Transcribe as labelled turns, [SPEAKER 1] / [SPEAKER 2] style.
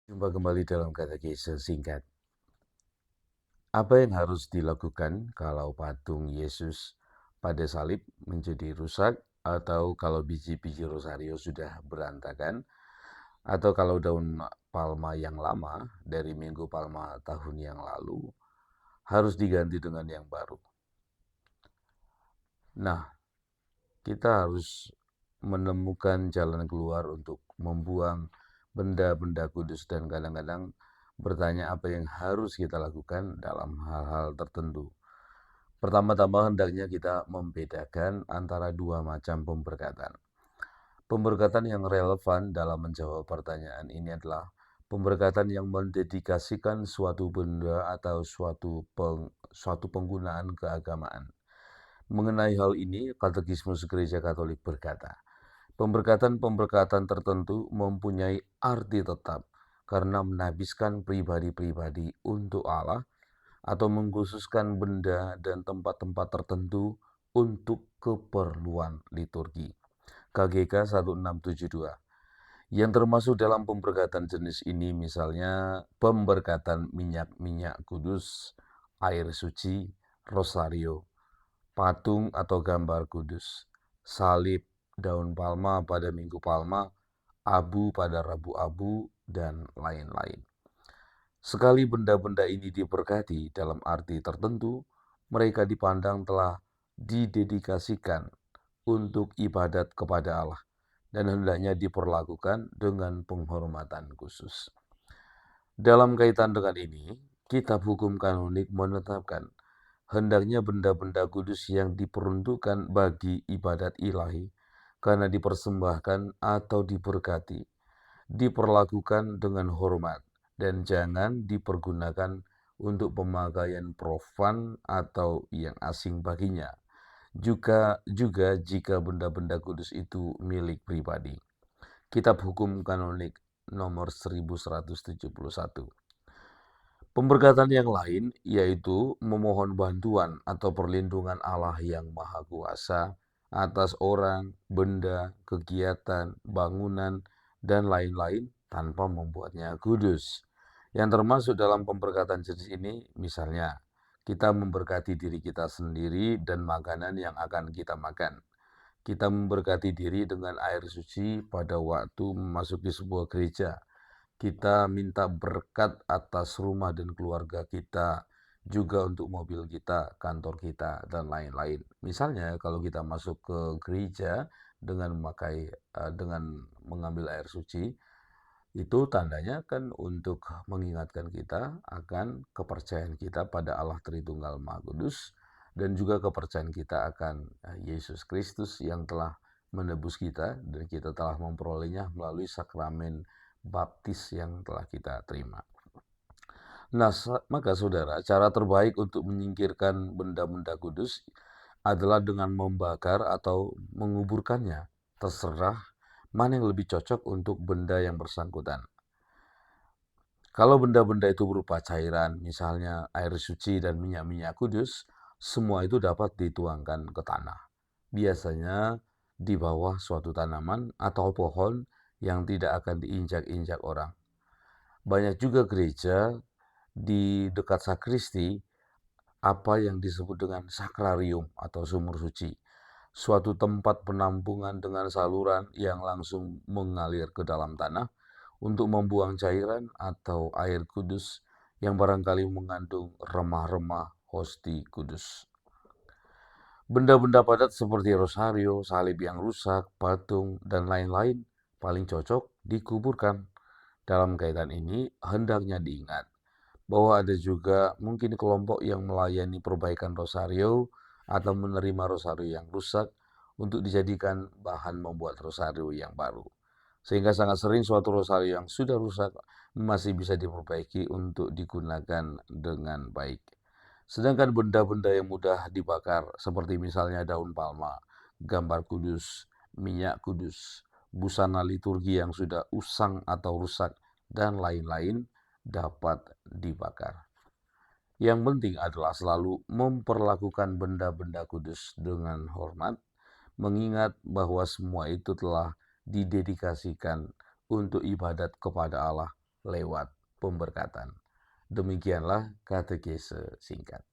[SPEAKER 1] Jumpa kembali dalam katekese singkat. Apa yang harus dilakukan kalau patung Yesus pada salib menjadi rusak, atau kalau biji-biji rosario sudah berantakan, atau kalau daun palma yang lama dari Minggu Palma tahun yang lalu harus diganti dengan yang baru? Nah, kita harus menemukan jalan keluar untuk membuang benda-benda kudus dan kadang-kadang bertanya apa yang harus kita lakukan dalam hal-hal tertentu. Pertama-tama hendaknya kita membedakan antara dua macam pemberkatan. Pemberkatan yang relevan dalam menjawab pertanyaan ini adalah pemberkatan yang mendedikasikan suatu benda atau suatu penggunaan keagamaan. Mengenai hal ini, Katekismus Gereja Katolik berkata, pemberkatan-pemberkatan tertentu mempunyai arti tetap karena menhabiskan pribadi-pribadi untuk Allah atau mengkhususkan benda dan tempat-tempat tertentu untuk keperluan liturgi. KGK 1672. Yang termasuk dalam pemberkatan jenis ini misalnya pemberkatan minyak-minyak kudus, air suci, rosario, patung atau gambar kudus, salib, daun palma pada Minggu Palma, abu pada Rabu Abu, dan lain-lain. Sekali benda-benda ini diberkati dalam arti tertentu, mereka dipandang telah didedikasikan untuk ibadat kepada Allah dan hendaknya diperlakukan dengan penghormatan khusus. Dalam kaitan dengan ini, Kitab Hukum Kanonik menetapkan hendaknya benda-benda kudus yang diperuntukkan bagi ibadat ilahi karena dipersembahkan atau diberkati, diperlakukan dengan hormat dan jangan dipergunakan untuk pemakaian profan atau yang asing baginya. Juga jika benda-benda kudus itu milik pribadi. Kitab Hukum Kanonik nomor 1171. Pemberkatan yang lain yaitu memohon bantuan atau perlindungan Allah yang Maha Kuasa atas orang, benda, kegiatan, bangunan, dan lain-lain tanpa membuatnya kudus. Yang termasuk dalam pemberkatan jenis ini misalnya kita memberkati diri kita sendiri dan makanan yang akan kita makan. Kita memberkati diri dengan air suci pada waktu memasuki sebuah gereja. Kita minta berkat atas rumah dan keluarga kita, juga untuk mobil kita, kantor kita, dan lain-lain. Misalnya kalau kita masuk ke gereja dengan mengambil air suci, itu tandanya kan untuk mengingatkan kita akan kepercayaan kita pada Allah Tritunggal Maha Kudus dan juga kepercayaan kita akan Yesus Kristus yang telah menebus kita dan kita telah memperolehnya melalui sakramen baptis yang telah kita terima. Nah, maka saudara, cara terbaik untuk menyingkirkan benda-benda kudus adalah dengan membakar atau menguburkannya. Terserah mana yang lebih cocok untuk benda yang bersangkutan. Kalau benda-benda itu berupa cairan, misalnya air suci dan minyak-minyak kudus, semua itu dapat dituangkan ke tanah. Biasanya di bawah suatu tanaman atau pohon yang tidak akan diinjak-injak orang. Banyak juga gereja di dekat sakristi apa yang disebut dengan sakrarium atau sumur suci. Suatu tempat penampungan dengan saluran yang langsung mengalir ke dalam tanah untuk membuang cairan atau air kudus yang barangkali mengandung remah-remah hosti kudus. Benda-benda padat seperti rosario, salib yang rusak, patung, dan lain-lain paling cocok dikuburkan. Dalam kaitan ini, hendaknya diingat bahwa ada juga mungkin kelompok yang melayani perbaikan rosario atau menerima rosario yang rusak untuk dijadikan bahan membuat rosario yang baru. Sehingga sangat sering suatu rosario yang sudah rusak masih bisa diperbaiki untuk digunakan dengan baik. Sedangkan benda-benda yang mudah dibakar seperti misalnya daun palma, gambar kudus, minyak kudus, busana liturgi yang sudah usang atau rusak, dan lain-lain dapat dibakar. Yang penting adalah selalu memperlakukan benda-benda kudus dengan hormat, mengingat bahwa semua itu telah didedikasikan untuk ibadat kepada Allah lewat pemberkatan. Demikianlah katekese singkat.